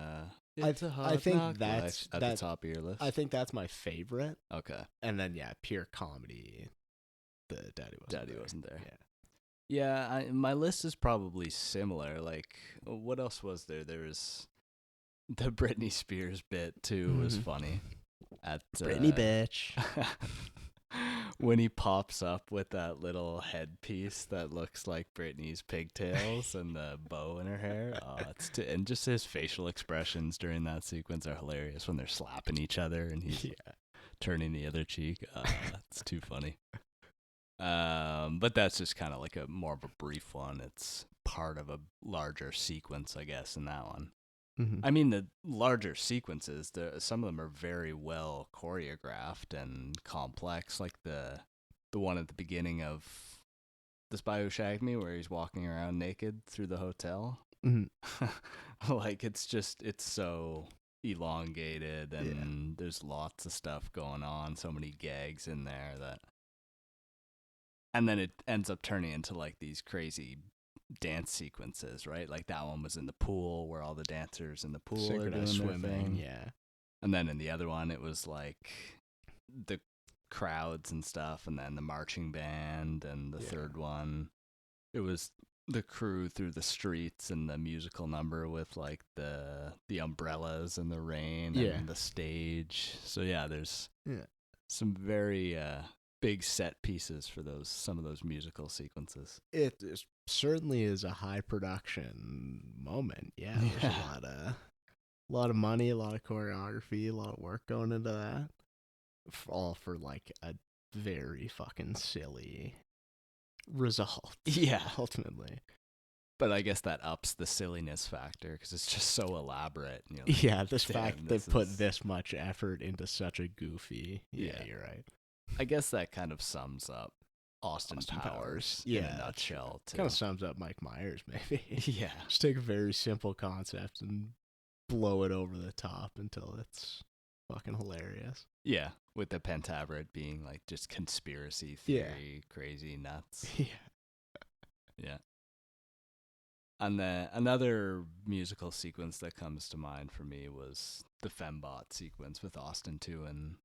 Speaker 1: I think that's
Speaker 2: at the top of your list?
Speaker 1: I think that's my favorite.
Speaker 2: Okay.
Speaker 1: And then pure comedy. The Daddy wasn't there. Yeah.
Speaker 2: Yeah, my list is probably similar. Like, what else was there? There was the Britney Spears bit, too, was funny. At
Speaker 1: Britney bitch.
Speaker 2: When he pops up with that little headpiece that looks like Britney's pigtails and the bow in her hair. And just his facial expressions during that sequence are hilarious when they're slapping each other and he's turning the other cheek. It's too funny. But that's just kind of like more of a brief one. It's part of a larger sequence, I guess, in that one.
Speaker 1: Mm-hmm.
Speaker 2: I mean, the larger sequences, some of them are very well choreographed and complex, like the one at the beginning of The Spy Who Shagged Me, where he's walking around naked through the hotel.
Speaker 1: Mm-hmm.
Speaker 2: Like, it's so elongated, and there's lots of stuff going on, so many gags in there that... And then it ends up turning into, like, these crazy dance sequences, right? Like, that one was in the pool, where all the dancers in the pool are doing swimming.
Speaker 1: Yeah.
Speaker 2: And then in the other one, it was, like, the crowds and stuff, and then the marching band, and the third one, it was the crew through the streets and the musical number with, like, the umbrellas and the rain and the stage. So, there's some very... big set pieces for some of those musical sequences.
Speaker 1: It certainly is a high production moment. Yeah, there's a lot of money, a lot of choreography, a lot of work going into that. All for like a very fucking silly result.
Speaker 2: Yeah,
Speaker 1: ultimately.
Speaker 2: But I guess that ups the silliness factor because it's just so elaborate. And you're like,
Speaker 1: Yeah, this
Speaker 2: "Damn,
Speaker 1: fact
Speaker 2: this
Speaker 1: they put
Speaker 2: is-"
Speaker 1: this much effort into such a goofy. Yeah, you're right.
Speaker 2: I guess that kind of sums up Austin
Speaker 1: Austin
Speaker 2: Powers,
Speaker 1: Powers.
Speaker 2: in
Speaker 1: Yeah,
Speaker 2: a
Speaker 1: that's true.
Speaker 2: nutshell, too.
Speaker 1: Kind of sums up Mike Myers, maybe.
Speaker 2: Yeah.
Speaker 1: Just take a very simple concept and blow it over the top until it's fucking hilarious.
Speaker 2: Yeah, with the Pentaverate being like just conspiracy
Speaker 1: Yeah.
Speaker 2: theory, crazy nuts.
Speaker 1: Yeah.
Speaker 2: Yeah. And then another musical sequence that comes to mind for me was the Fembot sequence with Austin 2 and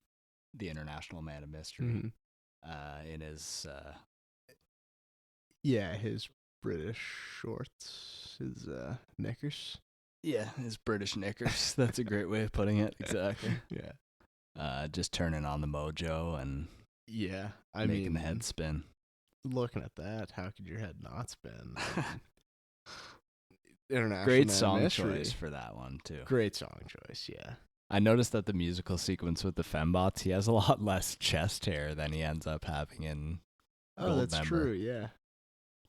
Speaker 2: the International Man of Mystery.
Speaker 1: Mm-hmm.
Speaker 2: In his
Speaker 1: Yeah, his British shorts, his knickers.
Speaker 2: his British knickers. That's a great way of putting it. Exactly.
Speaker 1: Yeah.
Speaker 2: Just turning on the mojo and
Speaker 1: Yeah.
Speaker 2: making the head spin.
Speaker 1: Looking at that, how could your head not spin? International
Speaker 2: Great
Speaker 1: Man
Speaker 2: song
Speaker 1: Mystery.
Speaker 2: choice for that one too.
Speaker 1: Great song choice, yeah.
Speaker 2: I noticed that the musical sequence with the Fembots, he has a lot less chest hair than he ends up having in
Speaker 1: Oh, that's
Speaker 2: Goldmember.
Speaker 1: true, yeah.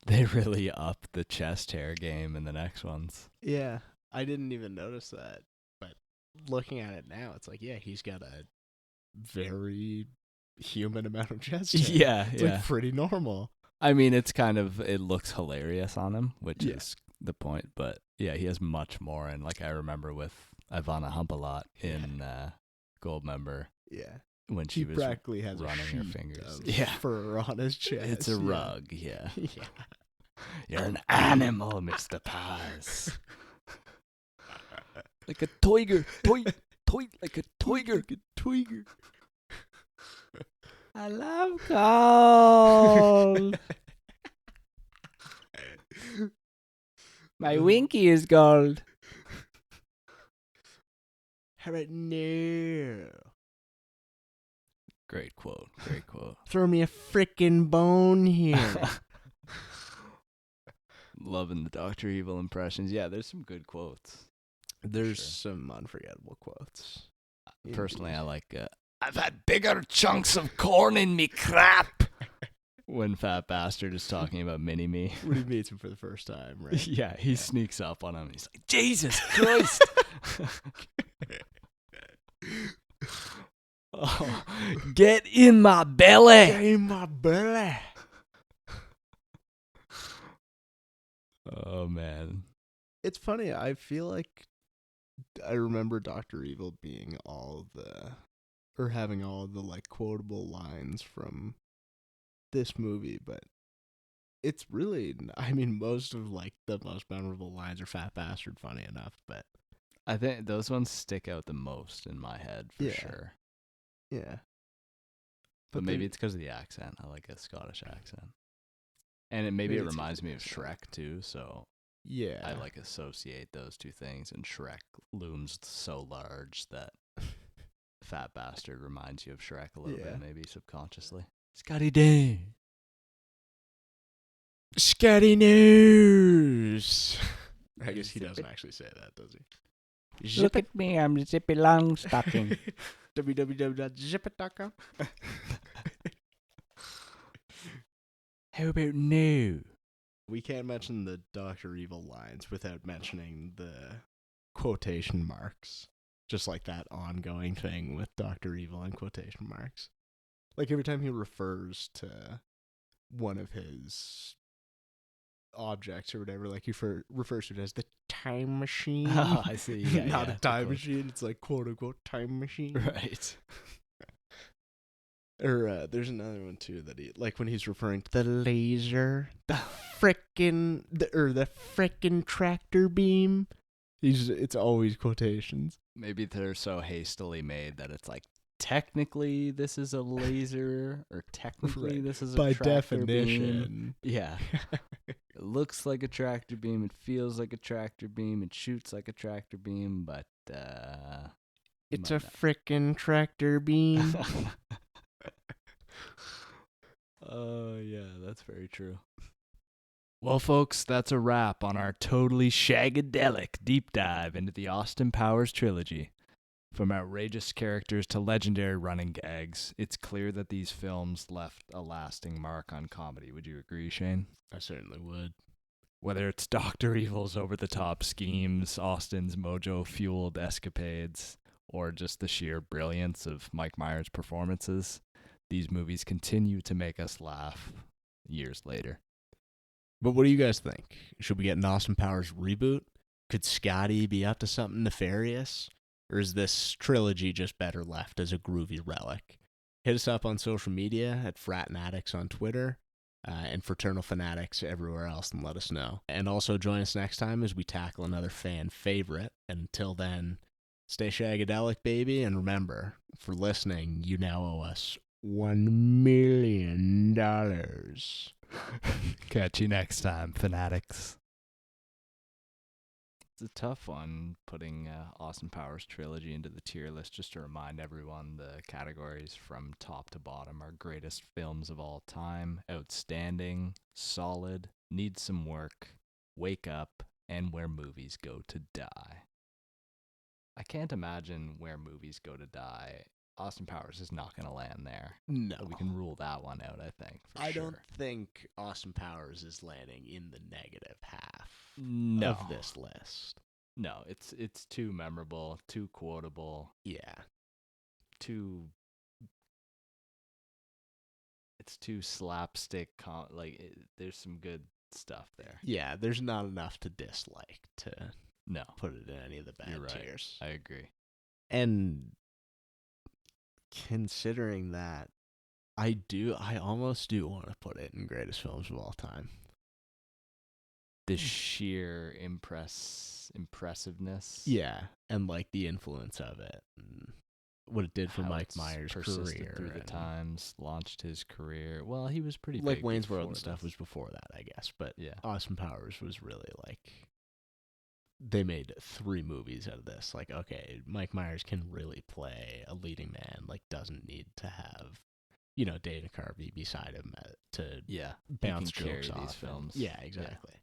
Speaker 2: They really up the chest hair game in the next ones.
Speaker 1: Yeah, I didn't even notice that. But looking at it now, it's like, yeah, he's got a very human amount of chest hair.
Speaker 2: Yeah,
Speaker 1: It's
Speaker 2: yeah.
Speaker 1: like pretty normal.
Speaker 2: I mean, it's kind of, it looks hilarious on him, which
Speaker 1: Yeah.
Speaker 2: is the point. But yeah, he has much more. And like I remember with Ivana Humpalot in Goldmember
Speaker 1: Yeah.
Speaker 2: when
Speaker 1: He
Speaker 2: she was
Speaker 1: practically has
Speaker 2: running
Speaker 1: a
Speaker 2: her
Speaker 1: sheet
Speaker 2: fingers.
Speaker 1: of
Speaker 2: Yeah.
Speaker 1: fur on his chest.
Speaker 2: It's a rug, yeah.
Speaker 1: Yeah.
Speaker 2: You're an animal, Mr. Paz. Like a tiger. Toy, like a tiger.
Speaker 1: Like a twigger.
Speaker 2: I love gold. My winky is gold.
Speaker 1: How about no?
Speaker 2: Great quote. Great quote.
Speaker 1: Throw me a frickin' bone here.
Speaker 2: Loving the Dr. Evil impressions. Yeah, there's some good quotes.
Speaker 1: There's
Speaker 2: Sure.
Speaker 1: some unforgettable quotes.
Speaker 2: Personally,
Speaker 1: Indeed.
Speaker 2: I like, I've had bigger chunks of corn in me crap. When Fat Bastard is talking about Mini-Me.
Speaker 1: When he meets him for the first time, right?
Speaker 2: Yeah, he sneaks up on him. He's like, Jesus Christ. Oh, get in my belly.
Speaker 1: Get in my belly.
Speaker 2: Oh, man.
Speaker 1: It's funny. I feel like I remember Dr. Evil being having all the like quotable lines from this movie, but it's really, I mean, most of like the most memorable lines are Fat Bastard, funny enough, but
Speaker 2: I think those ones stick out the most in my head for
Speaker 1: Yeah.
Speaker 2: sure.
Speaker 1: yeah.
Speaker 2: But maybe it's because of the accent. I like a Scottish accent. And it
Speaker 1: Maybe
Speaker 2: it
Speaker 1: it's
Speaker 2: reminds
Speaker 1: easy
Speaker 2: me
Speaker 1: to
Speaker 2: of
Speaker 1: understand.
Speaker 2: Shrek too, so
Speaker 1: Yeah.
Speaker 2: I like associate those two things, and Shrek looms so large that Fat Bastard reminds you of Shrek a little
Speaker 1: Yeah.
Speaker 2: bit, maybe subconsciously. Scotty Day.
Speaker 1: Scotty News. I guess he doesn't actually say that, does he?
Speaker 2: Look at me, I'm Zippy Longstocking.
Speaker 1: www.zipit.com.
Speaker 2: How about no?
Speaker 1: We can't mention the Dr. Evil lines without mentioning the quotation marks. Just like that ongoing thing with Dr. Evil and quotation marks. Like every time he refers to one of his objects or whatever, like he refers to it as the time machine.
Speaker 2: Oh, I see. Yeah,
Speaker 1: Not
Speaker 2: yeah,
Speaker 1: a time
Speaker 2: of course.
Speaker 1: machine. It's like quote unquote time machine.
Speaker 2: Right.
Speaker 1: Or there's another one too that he, like when he's referring to the laser, the frickin' tractor beam. It's always quotations.
Speaker 2: Maybe they're so hastily made that it's like, technically this is a laser, or technically
Speaker 1: Right.
Speaker 2: this is a
Speaker 1: By
Speaker 2: tractor
Speaker 1: definition.
Speaker 2: beam. Yeah. It looks like a tractor beam, it feels like a tractor beam, it shoots like a tractor beam, but
Speaker 1: It's
Speaker 2: might
Speaker 1: a frickin' tractor beam.
Speaker 2: Oh, yeah, that's very true. Well, folks, that's a wrap on our totally shagadelic deep dive into the Austin Powers trilogy. From outrageous characters to legendary running gags, it's clear that these films left a lasting mark on comedy. Would you agree, Shane?
Speaker 1: I certainly would.
Speaker 2: Whether it's Dr. Evil's over-the-top schemes, Austin's mojo-fueled escapades, or just the sheer brilliance of Mike Myers' performances, these movies continue to make us laugh years later.
Speaker 1: But what do you guys think? Should we get an Austin Powers reboot? Could Scotty be up to something nefarious? Or is this trilogy just better left as a groovy relic? Hit us up on social media at Fanatics on Twitter and Fraternal Fanatics everywhere else and let us know. And also join us next time as we tackle another fan favorite. And until then, stay shagadelic, baby. And remember, for listening, you now owe us $1 million.
Speaker 2: Catch you next time, Fanatics. It's a tough one, putting Austin Powers trilogy into the tier list. Just to remind everyone, the categories from top to bottom are greatest films of all time, outstanding, solid, needs some work, wake up, and where movies go to die. I can't imagine where movies go to die. Austin Powers is not going to land there.
Speaker 1: No.
Speaker 2: But we can rule that one out, I think.
Speaker 1: I don't think Austin Powers is landing in the negative half of this list.
Speaker 2: No, it's too memorable, too quotable.
Speaker 1: Yeah.
Speaker 2: It's too slapstick. There's some good stuff there.
Speaker 1: Yeah, there's not enough to dislike to put it in any of the bad tiers.
Speaker 2: I agree.
Speaker 1: And considering that, I almost do want to put it in greatest films of all time.
Speaker 2: The sheer impressiveness.
Speaker 1: Yeah, and like the influence of it, and what it did for Mike Myers' career
Speaker 2: through the times, launched his career. Well, he was pretty
Speaker 1: like
Speaker 2: big
Speaker 1: Wayne's World and
Speaker 2: this.
Speaker 1: stuff was before that, I guess. But
Speaker 2: yeah,
Speaker 1: Austin Powers was really like they made 3 movies out of this. Like, okay, Mike Myers can really play a leading man. Like, doesn't need to have Dana Carvey beside him to bounce jokes off
Speaker 2: these films.
Speaker 1: Yeah, exactly.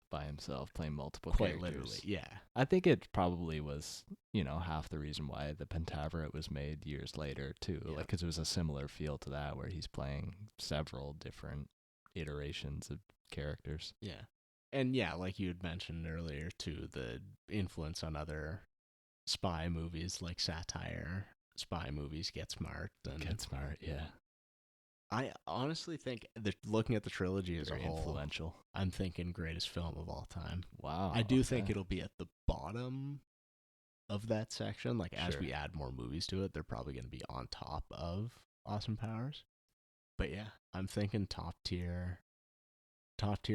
Speaker 2: By himself, playing multiple
Speaker 1: Quite
Speaker 2: characters.
Speaker 1: Literally, yeah.
Speaker 2: I think it probably was, half the reason why the Pentaveret was made years later, too.
Speaker 1: Yeah.
Speaker 2: Like, because it was a similar feel to that, where he's playing several different iterations of characters.
Speaker 1: Yeah. And yeah, like you had mentioned earlier, too, the influence on other spy movies, like satire spy movies, Get Smart.
Speaker 2: Yeah.
Speaker 1: I honestly think that looking at the trilogy as
Speaker 2: Very
Speaker 1: a whole,
Speaker 2: influential.
Speaker 1: I'm thinking greatest film of all time.
Speaker 2: Wow.
Speaker 1: I do think it'll be at the bottom of that section. Like, as we add more movies to it, they're probably going to be on top of Austin Powers. But yeah, I'm thinking top tier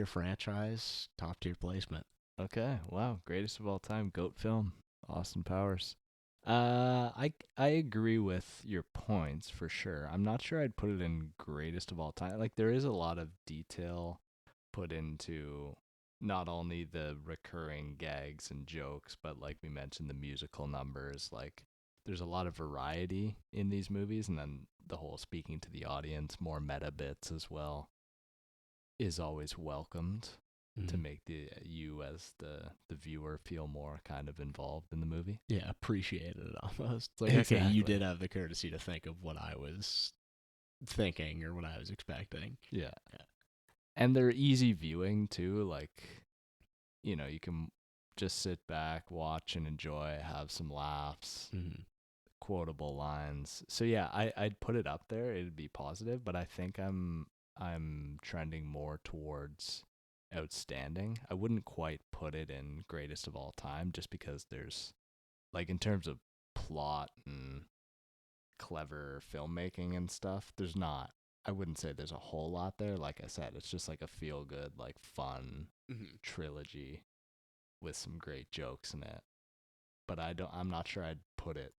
Speaker 1: franchise, top tier placement.
Speaker 2: Okay. Wow. Greatest of all time. GOAT film. Austin Powers. I agree with your points for sure. I'm not sure I'd put it in greatest of all time. Like, there is a lot of detail put into not only the recurring gags and jokes, but like we mentioned, the musical numbers. Like, there's a lot of variety in these movies, and then the whole speaking to the audience, more meta bits as well, is always welcomed. To make you as the viewer feel more kind of involved in the movie.
Speaker 1: Yeah, appreciate it almost. It's like, okay, you did have the courtesy to think of what I was thinking or what I was expecting.
Speaker 2: Yeah. And they're easy viewing too. Like, you can just sit back, watch and enjoy, have some laughs, quotable lines. So yeah, I'd put it up there. It'd be positive, but I think I'm trending more towards outstanding. I wouldn't quite put it in greatest of all time, just because there's, like, in terms of plot and clever filmmaking and stuff, I wouldn't say there's a whole lot there. Like I said, it's just like a feel good, like, fun trilogy with some great jokes in it. But I'm not sure I'd put it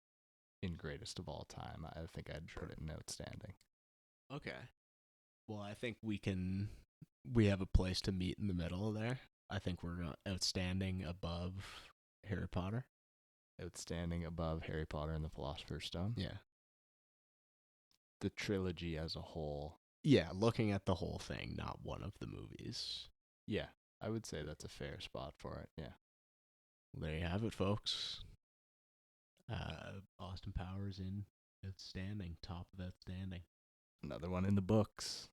Speaker 2: in greatest of all time. I think I'd put it in outstanding.
Speaker 1: Okay. Well, I think we have a place to meet in the middle there. I think we're outstanding above Harry Potter.
Speaker 2: Outstanding above Harry Potter and the Philosopher's Stone.
Speaker 1: Yeah.
Speaker 2: The trilogy as a whole.
Speaker 1: Yeah, looking at the whole thing, not one of the movies.
Speaker 2: Yeah, I would say that's a fair spot for it, yeah.
Speaker 1: Well, there you have it, folks. Austin Powers in outstanding, top of outstanding.
Speaker 2: Another one in the books.